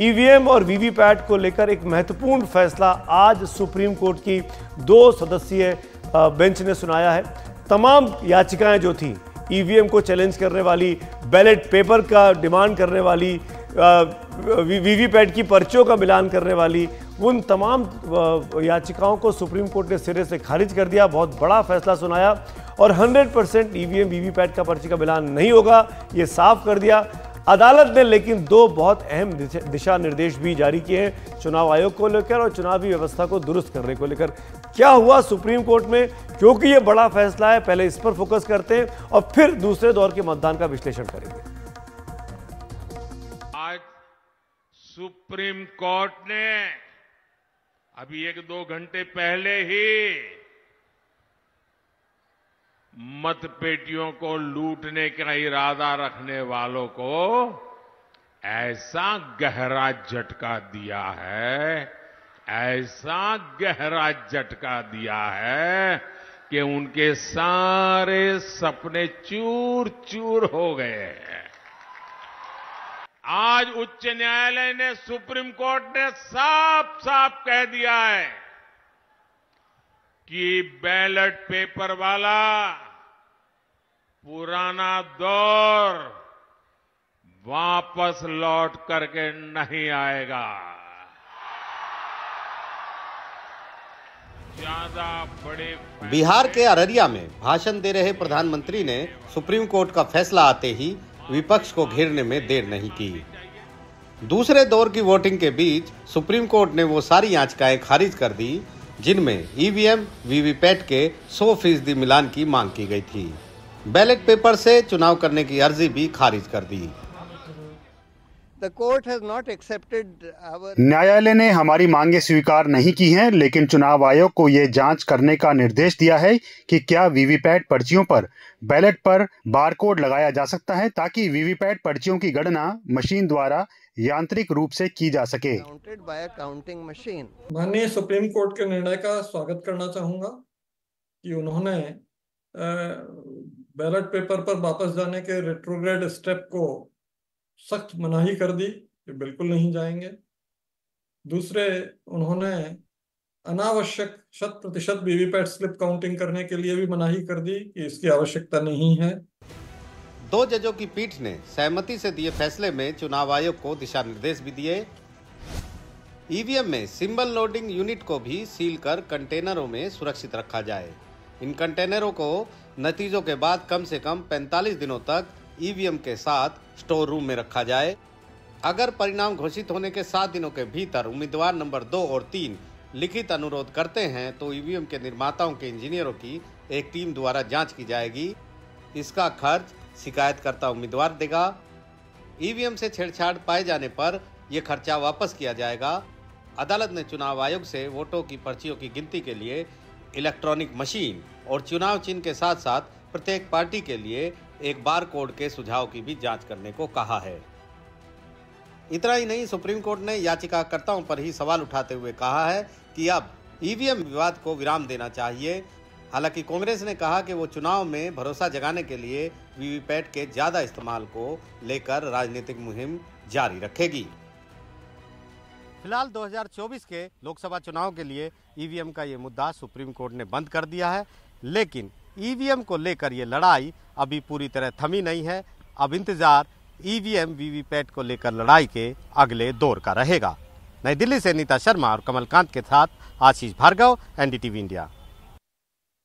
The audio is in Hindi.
ईवीएम और वीवीपैट को लेकर एक महत्वपूर्ण फैसला आज सुप्रीम कोर्ट की 2 सदस्यीय बेंच ने सुनाया है। तमाम याचिकाएं जो थी, ईवीएम को चैलेंज करने वाली, बैलेट पेपर का डिमांड करने वाली, वीवीपैट की पर्चियों का मिलान करने वाली, उन तमाम याचिकाओं को सुप्रीम कोर्ट ने सिरे से खारिज कर दिया। बहुत बड़ा फैसला सुनाया और 100% ईवीएम वीवीपैट का पर्ची का मिलान नहीं होगा, ये साफ कर दिया अदालत ने। लेकिन 2 बहुत अहम दिशा निर्देश भी जारी किए हैं चुनाव आयोग को लेकर और चुनावी व्यवस्था को दुरुस्त करने को लेकर। क्या हुआ सुप्रीम कोर्ट में, क्योंकि ये बड़ा फैसला है, पहले इस पर फोकस करते हैं और फिर दूसरे दौर के मतदान का विश्लेषण करेंगे। आज सुप्रीम कोर्ट ने अभी 1-2 घंटे पहले ही मतपेटियों को लूटने का इरादा रखने वालों को ऐसा गहरा झटका दिया है, ऐसा गहरा झटका दिया है कि उनके सारे सपने चूर चूर हो गए हैं। आज उच्च न्यायालय ने, सुप्रीम कोर्ट ने साफ साफ कह दिया है कि बैलेट पेपर वाला पुराना दौर वापस लौट करके नहीं आएगा। ज्यादा बड़े बिहार के अररिया में भाषण दे रहे प्रधानमंत्री ने सुप्रीम कोर्ट का फैसला आते ही विपक्ष को घेरने में देर नहीं की। दूसरे दौर की वोटिंग के बीच सुप्रीम कोर्ट ने वो सारी याचिकाएं खारिज कर दी जिनमें ईवीएम वीवीपैट के 100% मिलान की मांग की गई थी। बैलेट पेपर से चुनाव करने की अर्जी भी खारिज कर दी। न्यायालय ने हमारी मांगे स्वीकार नहीं की हैं, लेकिन चुनाव आयोग को ये जांच करने का निर्देश दिया है कि क्या वीवीपैट पर्चियों पर बैलेट पर बारकोड लगाया जा सकता है ताकि वीवीपैट पर्चियों की गणना मशीन द्वारा यांत्रिक रूप से की जा सके। माननीय सुप्रीम कोर्ट के निर्णय का स्वागत करना चाहूंगा कि उन्होंने बैलेट पेपर पर वापस जाने के रेट्रोग्रेड स्टेप को सख्त मनाही कर दी कि बिल्कुल नहीं जाएंगे। दूसरे, उन्होंने अनावश्यक 100% वीवीपैट स्लिप काउंटिंग करने के लिए भी मनाही कर दी कि इसकी आवश्यकता नहीं है। 2 जजों की पीठ ने सहमति से दिए फैसले में चुनाव आयोग को दिशा निर्देश भी दिए। ईवीएम में सिंबल लोडिंग यूनिट को भी सील कर कंटेनरों में सुरक्षित रखा जाए। इन कंटेनरों को नतीजों के बाद कम से कम 45 दिनों तक ईवीएम के साथ स्टोर रूम में रखा जाए। अगर परिणाम घोषित होने के 7 दिनों के भीतर उम्मीदवार नंबर 2 और 3 लिखित अनुरोध करते हैं तो ईवीएम के निर्माताओं के इंजीनियरों की एक टीम द्वारा जांच की जाएगी। इसका खर्च शिकायतकर्ता उम्मीदवार देगा। ईवीएम से छेड़छाड़ पाए जाने पर यह खर्चा वापस किया जाएगा। अदालत ने चुनाव आयोग से वोटों की पर्चियों की गिनती के लिए इलेक्ट्रॉनिक मशीन और चुनाव चिन्ह के साथ साथ प्रत्येक पार्टी के लिए एक बार कोड के सुझाव की भी जांच करने को कहा है। इतना ही नहीं, सुप्रीम कोर्ट ने याचिकाकर्ताओं पर ही सवाल उठाते हुए कहा है कि अब ईवीएम विवाद को विराम देना चाहिए। हालांकि कांग्रेस ने कहा कि वो चुनाव में भरोसा जगाने के लिए वीवीपैट के ज्यादा इस्तेमाल को लेकर राजनीतिक मुहिम जारी रखेगी। फिलहाल 2024 के लोकसभा चुनाव के लिए ईवीएम का ये मुद्दा सुप्रीम कोर्ट ने बंद कर दिया है, लेकिन ईवीएम को लेकर ये लड़ाई अभी पूरी तरह थमी नहीं है। अब इंतजार ईवीएम वीवीपैट को लेकर लड़ाई के अगले दौर का रहेगा। नई दिल्ली से नीता शर्मा और कमलकांत के साथ आशीष भार्गव, एनडीटीवी इंडिया।